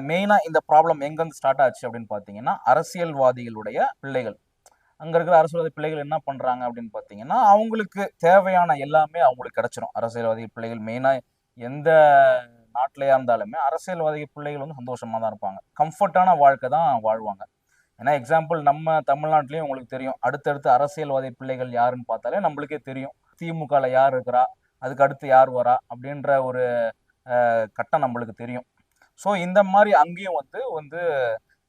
மெயினாக இந்த ப்ராப்ளம் எங்கேருந்து ஸ்டார்ட் ஆச்சு அப்படின்னு பார்த்தீங்கன்னா, அரசியல்வாதிகளுடைய பிள்ளைகள். அங்கே இருக்கிற அரசியல்வாதி பிள்ளைகள் என்ன பண்ணுறாங்க அப்படின்னு பார்த்தீங்கன்னா, அவங்களுக்கு தேவையான எல்லாமே அவங்களுக்கு கிடைச்சிரும். அரசியல்வாதி பிள்ளைகள் மெயினாக எந்த நாட்டிலையா இருந்தாலுமே அரசியல்வாதி பிள்ளைகள் வந்து சந்தோஷமாக தான் இருப்பாங்க. கம்ஃபர்ட்டான வாழ்க்கை தான் வாழ்வாங்க. ஏன்னா எக்ஸாம்பிள் நம்ம தமிழ்நாட்டிலையும் உங்களுக்கு தெரியும். அடுத்தடுத்து அரசியல்வாதி பிள்ளைகள் யாருன்னு பார்த்தாலே நம்மளுக்கே தெரியும். திமுகவில் யார் இருக்கிறா, அதுக்கு அடுத்து யார் வரா அப்படின்ற ஒரு கட்டம் நம்மளுக்கு தெரியும். ஸோ இந்த மாதிரி அங்கேயும் வந்து வந்து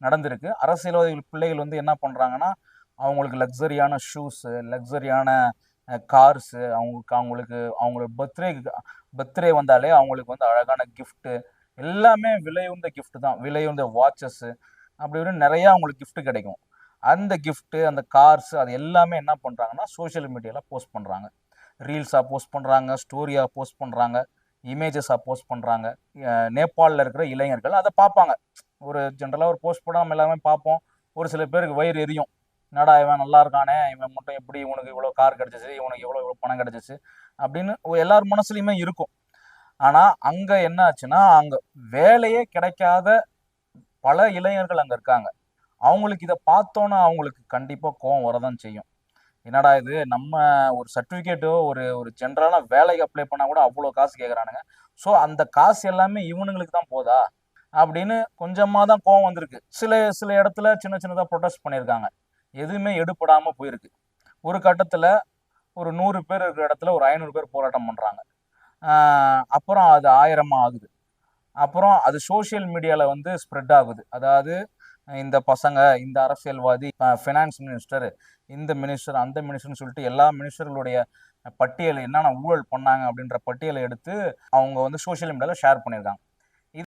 நடந்திருக்கு. அரசியல்வாதிகள் பிள்ளைகள் வந்து என்ன பண்ணுறாங்கன்னா, அவங்களுக்கு லக்ஸரியான ஷூஸு, லக்ஸரியான கார்ஸு, அவங்களுக்கு அவங்களுக்கு பர்த்டே வந்தாலே அவங்களுக்கு வந்து அழகான கிஃப்ட்டு, எல்லாமே விலையுந்த கிஃப்ட் தான். விலையுந்த வாட்சஸ்ஸு அப்படி இப்படின்னு நிறையா அவங்களுக்கு கிஃப்ட் கிடைக்கும். அந்த கிஃப்ட்டு, அந்த கார்ஸு அது எல்லாமே என்ன பண்ணுறாங்கன்னா, சோஷியல் மீடியாவில் போஸ்ட் பண்ணுறாங்க. ரீல்ஸாக போஸ்ட் பண்ணுறாங்க, ஸ்டோரியாக போஸ்ட் பண்ணுறாங்க, இமேஜஸாக போஸ்ட் பண்ணுறாங்க. நேபாளில் இருக்கிற இளைஞர்கள் அதை பார்ப்பாங்க. ஒரு ஜென்ரலாக ஒரு போஸ்ட் போட நம்ம எல்லாருமே பார்ப்போம். ஒரு சில பேருக்கு வயிறு எரியும். என்னடா இவன் நல்லா இருக்கானே, இவன் மட்டும் எப்படி இவனுக்கு இவ்வளோ கார் கிடச்சிச்சு, இவனுக்கு இவ்வளோ பணம் கிடச்சிச்சு அப்படின்னு எல்லார் மனசுலையுமே இருக்கும். ஆனால் அங்கே என்ன ஆச்சுன்னா, அங்கே வேலையே கிடைக்காத பல இளைஞர்கள் அங்கே இருக்காங்க. அவங்களுக்கு இதை பார்த்தோன்னா அவங்களுக்கு கண்டிப்பாக கோவம் வரதான் செய்யும். என்னடா இது, நம்ம ஒரு சர்டிஃபிகேட்டோ ஒரு ஒரு ஜென்ரலான வேலைக்கு அப்ளை பண்ணால் கூட அவ்வளோ காசு கேட்குறானுங்க. ஸோ அந்த காசு எல்லாமே இவனுங்களுக்கு தான் போதா அப்படின்னு கொஞ்சமாக தான் கோவம் வந்திருக்கு. சில சில இடத்துல சின்ன சின்னதாக ப்ரொடெஸ்ட் பண்ணியிருக்காங்க. எதுவுமே எடுபடாமல் போயிருக்கு. ஒரு கட்டத்தில் ஒரு 100 பேர் இருக்கிற இடத்துல ஒரு 500 பேர் போராட்டம் பண்ணுறாங்க. அப்புறம் அது 1000மா ஆகுது. அப்புறம் அது சோஷியல் மீடியாவில் வந்து ஸ்ப்ரெட் ஆகுது. அதாவது இந்த பசங்க, இந்த அரசியல்வாதி, ஃபினான்ஸ் மினிஸ்டர், இந்த மினிஸ்டர், அந்த மினிஸ்டர்னு சொல்லிட்டு எல்லா மினிஸ்டர்களுடைய பட்டியல் என்னென்ன ஊழல் பண்ணாங்க அப்படின்ற பட்டியலை எடுத்து அவங்க வந்து சோஷியல் மீடியாவில் ஷேர் பண்ணியிருக்காங்க.